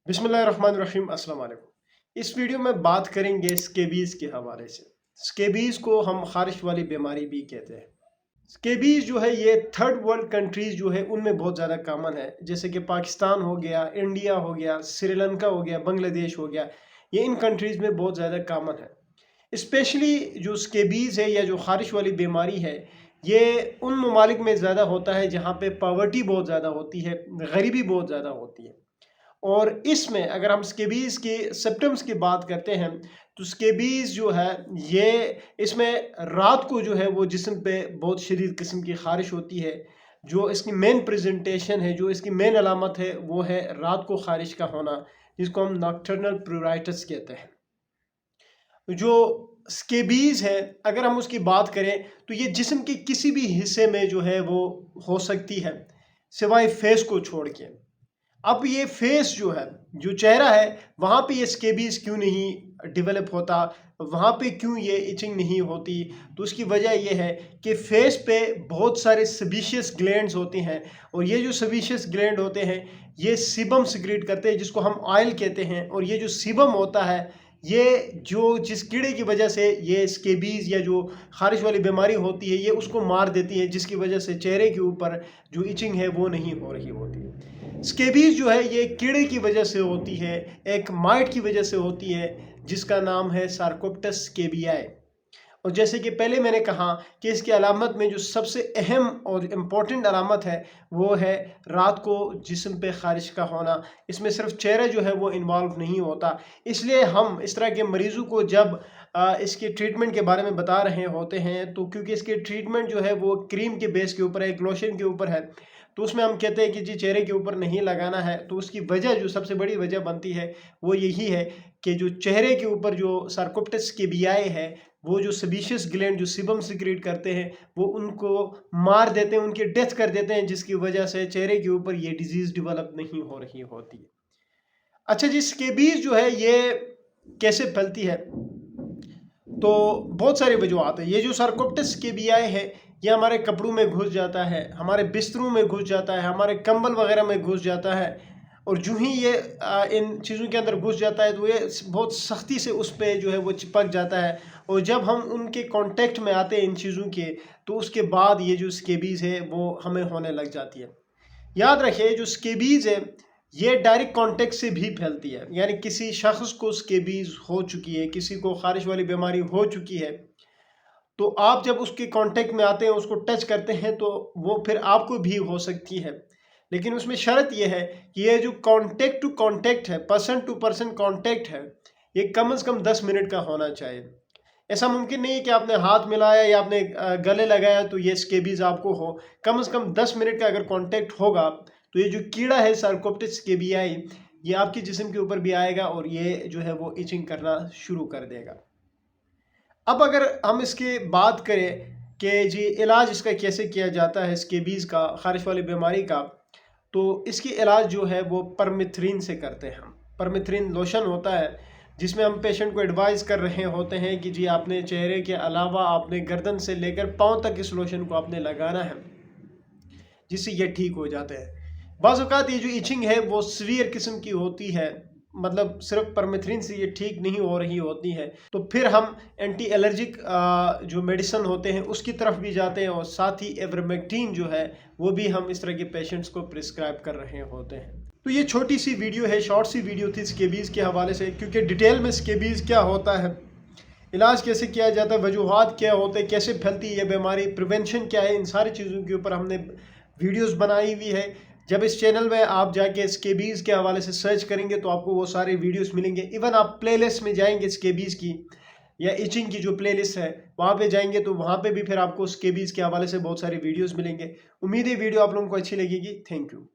बिस्मिल्लाहिर्रहमानिर्रहीम अस्सलाम वालेकुम। इस वीडियो में बात करेंगे स्केबीज़ के हवाले से। स्केबीज़ को हम खारिश वाली बीमारी भी कहते हैं। स्केबीज़ जो है ये थर्ड वर्ल्ड कंट्रीज़ जो है उनमें बहुत ज़्यादा कॉमन है, जैसे कि पाकिस्तान हो गया, इंडिया हो गया, श्रीलंका हो गया, बांग्लादेश हो गया। ये इन कंट्रीज़ में बहुत ज़्यादा कॉमन है। स्पेशली जो स्केबीज़ है या जो खारिश वाली बीमारी है, ये उन ममालिक में ज़्यादा होता है जहाँ पे पावर्टी बहुत ज़्यादा होती है, गरीबी बहुत ज़्यादा होती है। और इसमें अगर हम स्केबीज़ की सिम्पटम्स की बात करते हैं तो स्केबीज़ जो है ये इसमें रात को जो है वो जिस्म पे बहुत शदीद किस्म की ख़ारिश होती है। जो इसकी मेन प्रेजेंटेशन है, जो इसकी मेन अलामत है, वो है रात को ख़ारिश का होना, जिसको हम नॉक्टर्नल प्रूराइटिस कहते हैं। जो स्केबीज़ है अगर हम उसकी बात करें तो ये जिस्म के किसी भी हिस्से में जो है वो हो सकती है, सिवाय फेस को छोड़ के। अब ये फेस जो है, जो चेहरा है, वहाँ पे ये स्केबीज़ क्यों नहीं डेवलप होता, वहाँ पे क्यों ये इचिंग नहीं होती? तो उसकी वजह ये है कि फेस पे बहुत सारे सेबेशियस ग्लैंड्स होते हैं, और ये जो सेबेशियस ग्लैंड होते हैं ये सीबम सिक्रीट करते हैं, जिसको हम ऑयल कहते हैं। और ये जो सीबम होता है, ये जो जिस कीड़े की वजह से ये स्केबीज़ या जो खारिश वाली बीमारी होती है ये उसको मार देती है, जिसकी वजह से चेहरे के ऊपर जो इचिंग है वो नहीं हो रही होती। स्केबीज़ जो है ये कीड़े की वजह से होती है, एक माइट की वजह से होती है, जिसका नाम है सार्कोप्टेस स्केबियाई। और जैसे कि पहले मैंने कहा कि इसकी अलामत में जो सबसे अहम और इम्पॉर्टेंट अलामत है वो है रात को जिस्म पे ख़ारिश का होना। इसमें सिर्फ चेहरा जो है वो इन्वॉल्व नहीं होता। इसलिए हम इस तरह के मरीज़ों को जब इसके ट्रीटमेंट के बारे में बता रहे होते हैं, तो क्योंकि इसके ट्रीटमेंट जो है वो क्रीम के बेस के ऊपर है, एक लोशन के ऊपर है, तो उसमें हम कहते हैं कि जी चेहरे के ऊपर नहीं लगाना है। तो उसकी वजह जो सबसे बड़ी वजह बनती है वो यही है कि जो चेहरे के ऊपर जो सार्कोप्टेस स्केबियाई है, वो जो सेबेशियस ग्लैंड जो सीबम सिक्रीट करते हैं वो उनको मार देते हैं, उनकी डेथ कर देते हैं, जिसकी वजह से चेहरे के ऊपर ये डिजीज़ डेवलप नहीं हो रही होती है। अच्छा जी, स्केबीज़ जो है ये कैसे फैलती है? तो बहुत सारी वजूहत है। ये जो सार्कोप्टेस स्केबियाई है ये हमारे कपड़ों में घुस जाता है, हमारे बिस्तरों में घुस जाता है, हमारे कंबल वगैरह में घुस जाता है। और जो ही ये इन चीज़ों के अंदर घुस जाता है तो ये बहुत सख्ती से उस पे जो है वो चिपक जाता है। और जब हम उनके कांटेक्ट में आते हैं इन चीज़ों के, तो उसके बाद ये जो स्केबीज़ है वो हमें होने लग जाती है। याद रखिए जो स्केबीज़ है ये डायरेक्ट कांटेक्ट से भी फैलती है, यानी किसी शख्स को स्केबीज़ हो चुकी है, किसी को खारिश वाली बीमारी हो चुकी है, तो आप जब उसके कांटेक्ट में आते हैं, उसको टच करते हैं, तो वो फिर आपको भी हो सकती है। लेकिन उसमें शर्त यह है कि ये जो कांटेक्ट टू कांटेक्ट है, पर्सन टू पर्सन कांटेक्ट है, ये कम से कम 10 मिनट का होना चाहिए। ऐसा मुमकिन नहीं है कि आपने हाथ मिलाया या आपने गले लगाया तो ये स्केबीज़ आपको हो। कम से कम 10 मिनट का अगर कांटेक्ट होगा तो ये जो कीड़ा है सार्कोप्टेस स्केबियाई, ये आपके जिस्म के ऊपर भी आएगा और ये जो है वो इचिंग करना शुरू कर देगा। अब अगर हम इसकी बात करें कि जी इलाज इसका कैसे किया जाता है स्केबीज़ का, खारिश वाली बीमारी का, तो इसकी इलाज जो है वो परमेथ्रिन से करते हैं हम। परमेथ्रिन लोशन होता है जिसमें हम पेशेंट को एडवाइस कर रहे होते हैं कि जी आपने चेहरे के अलावा आपने गर्दन से लेकर पाँव तक इस लोशन को आपने लगाना है, जिससे ये ठीक हो जाते हैं। बाज़ औक़ात ये जो इचिंग है वो सीवियर किस्म की होती है, मतलब सिर्फ परमेथ्रिन से ये ठीक नहीं हो रही होती है, तो फिर हम एंटी एलर्जिक जो मेडिसिन होते हैं उसकी तरफ भी जाते हैं, और साथ ही इवरमेक्टिन जो है वो भी हम इस तरह के पेशेंट्स को प्रिस्क्राइब कर रहे होते हैं। तो ये छोटी सी वीडियो है, शॉर्ट सी वीडियो थी स्केबीज़ के हवाले से, क्योंकि डिटेल में स्केबीज़ क्या होता है, इलाज कैसे किया जाता है, वजूहात क्या होते हैं, कैसे फैलती है ये बीमारी, प्रिवेंशन क्या है, इन सारी चीज़ों के ऊपर हमने वीडियोस बनाई हुई है। जब इस चैनल में आप जाके स्केबीज़ के हवाले से सर्च करेंगे तो आपको वो सारे वीडियोस मिलेंगे। इवन आप प्लेलिस्ट में जाएंगे स्केबीज़ की या इचिंग की जो प्लेलिस्ट है वहाँ पे जाएंगे तो वहाँ पे भी फिर आपको स्केबीज़ के हवाले से बहुत सारे वीडियोस मिलेंगे। उम्मीद है वीडियो आप लोगों को अच्छी लगेगी। Thank you.